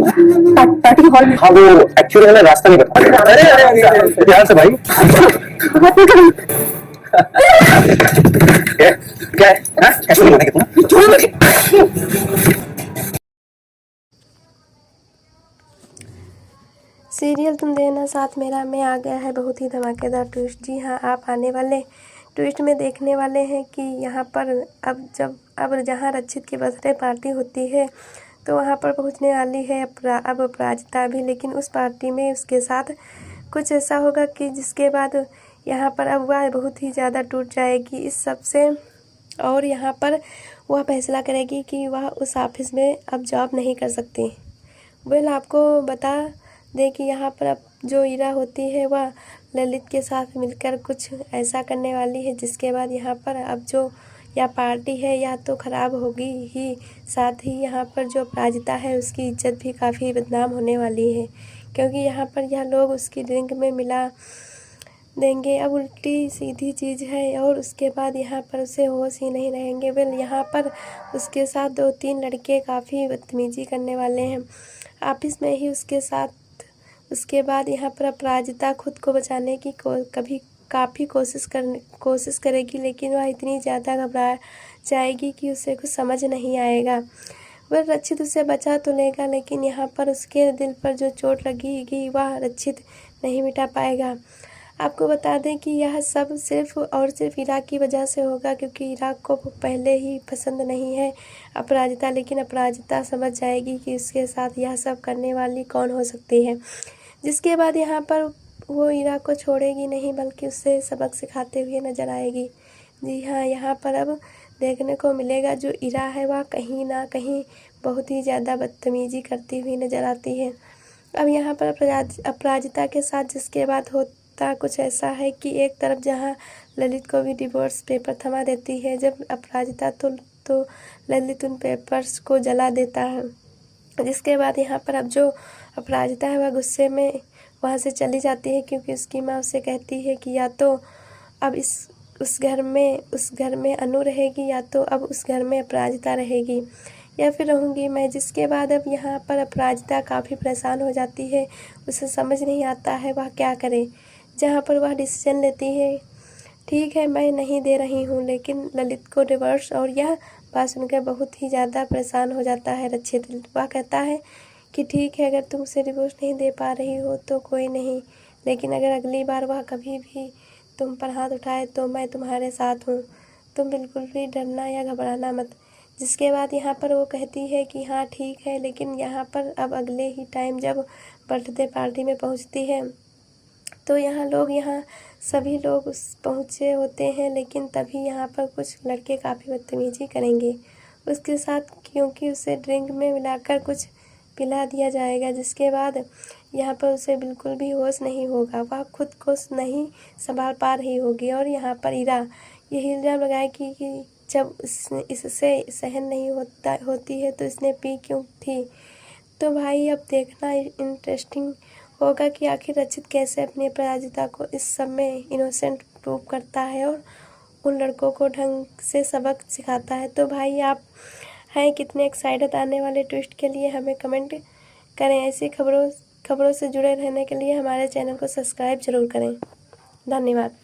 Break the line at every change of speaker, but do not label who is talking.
Party hall. हाँ वो actually हमें रास्ता नहीं पता। अरे ध्यान से भाई। क्या क्या है? ऐसे नहीं होने
सीरियल तुम देना साथ मेरा में आ गया है बहुत ही धमाकेदार ट्विस्ट। जी हाँ, आप आने वाले ट्विस्ट में देखने वाले हैं कि यहाँ पर अब जहाँ रक्षित की बर्थडे पार्टी होती है तो वहाँ पर पहुँचने वाली है अब अपराजिता भी। लेकिन उस पार्टी में उसके साथ कुछ ऐसा होगा कि जिसके बाद यहाँ पर अब वह बहुत ही ज़्यादा टूट जाएगी इस सब से, और यहाँ पर वह फैसला करेगी कि वह उस ऑफिस में अब जॉब नहीं कर सकती। आपको बता दें कि यहाँ पर अब जो ईरा होती है वह ललित के साथ मिलकर कुछ ऐसा करने वाली है जिसके बाद यहाँ पर अब जो यह पार्टी है या तो ख़राब होगी ही, साथ ही यहाँ पर जो अपराजिता है उसकी इज्जत भी काफ़ी बदनाम होने वाली है, क्योंकि यहाँ पर यह लोग उसकी ड्रिंक में मिला देंगे। अब उल्टी सीधी चीज़ है और उसके बाद यहाँ पर उसे होश ही नहीं रहेंगे। यहाँ पर उसके साथ 2-3 लड़के काफ़ी बदतमीजी करने वाले हैं ऑफिस में ही उसके साथ। उसके बाद यहाँ पर अपराजिता खुद को बचाने की काफ़ी कोशिश करेगी, लेकिन वह इतनी ज़्यादा घबरा जाएगी कि उसे कुछ समझ नहीं आएगा। वह रक्षित उसे बचा तो लेगा, लेकिन यहाँ पर उसके दिल पर जो चोट लगेगी वह रक्षित नहीं मिटा पाएगा। आपको बता दें कि यह सब सिर्फ और सिर्फ ईरा की वजह से होगा, क्योंकि ईरा को पहले ही पसंद नहीं है अपराजिता, लेकिन अपराजिता समझ जाएगी कि उसके साथ यह सब करने वाली कौन हो सकती है, जिसके बाद यहाँ पर वो ईरा को छोड़ेगी नहीं बल्कि उससे सबक सिखाते हुए नजर आएगी। जी हाँ, यहाँ पर अब देखने को मिलेगा जो ईरा है वह कहीं ना कहीं बहुत ही ज़्यादा बदतमीजी करती हुई नजर आती है। अब यहाँ पर अपराजिता के साथ जिसके बाद होता कुछ ऐसा है कि एक तरफ जहाँ ललित को भी डिवोर्स पेपर थमा देती है जब अपराजिता तो ललित उन पेपर्स को जला देता है, जिसके बाद यहाँ पर अब जो अपराजिता है वह गुस्से में वहाँ से चली जाती है, क्योंकि उसकी माँ उसे कहती है कि या तो अब उस घर में अनु रहेगी या तो अब उस घर में अपराजिता रहेगी या फिर रहूँगी मैं। जिसके बाद अब यहाँ पर अपराजिता काफ़ी परेशान हो जाती है, उसे समझ नहीं आता है वह क्या करे, जहाँ पर वह डिसीजन लेती है ठीक है मैं नहीं दे रही हूँ लेकिन ललित को डिवोर्स। और यह बात सुनकर बहुत ही ज़्यादा परेशान हो जाता है रक्षित। वह कहता है कि ठीक है अगर तुम उसे डिवोर्स नहीं दे पा रही हो तो कोई नहीं, लेकिन अगर अगली बार वह कभी भी तुम पर हाथ उठाए तो मैं तुम्हारे साथ हूँ, तुम बिल्कुल भी डरना या घबराना मत। जिसके बाद यहाँ पर वो कहती है कि हाँ ठीक है, लेकिन यहाँ पर अब अगले ही टाइम जब बर्थडे पार्टी में पहुँचती है तो यहाँ सभी लोग पहुँचे होते हैं, लेकिन तभी यहाँ पर कुछ लड़के काफ़ी बदतमीजी करेंगे उसके साथ, क्योंकि उसे ड्रिंक में मिलाकर कुछ पिला दिया जाएगा। जिसके बाद यहाँ पर उसे बिल्कुल भी होश नहीं होगा, वह खुद को नहीं संभाल पा रही होगी। और यहाँ पर ईरा यही इल्ज़ाम लगाएगी कि जब इससे सहन नहीं होती है तो इसने पी क्यों थी। तो भाई अब देखना इंटरेस्टिंग होगा कि आखिर रक्षित कैसे अपनी अपराजिता को इस सब में इनोसेंट प्रूव करता है और उन लड़कों को ढंग से सबक सिखाता है। तो भाई आप हैं कितने एक्साइटेड आने वाले ट्विस्ट के लिए, हमें कमेंट करें। ऐसी खबरों से जुड़े रहने के लिए हमारे चैनल को सब्सक्राइब जरूर करें। धन्यवाद।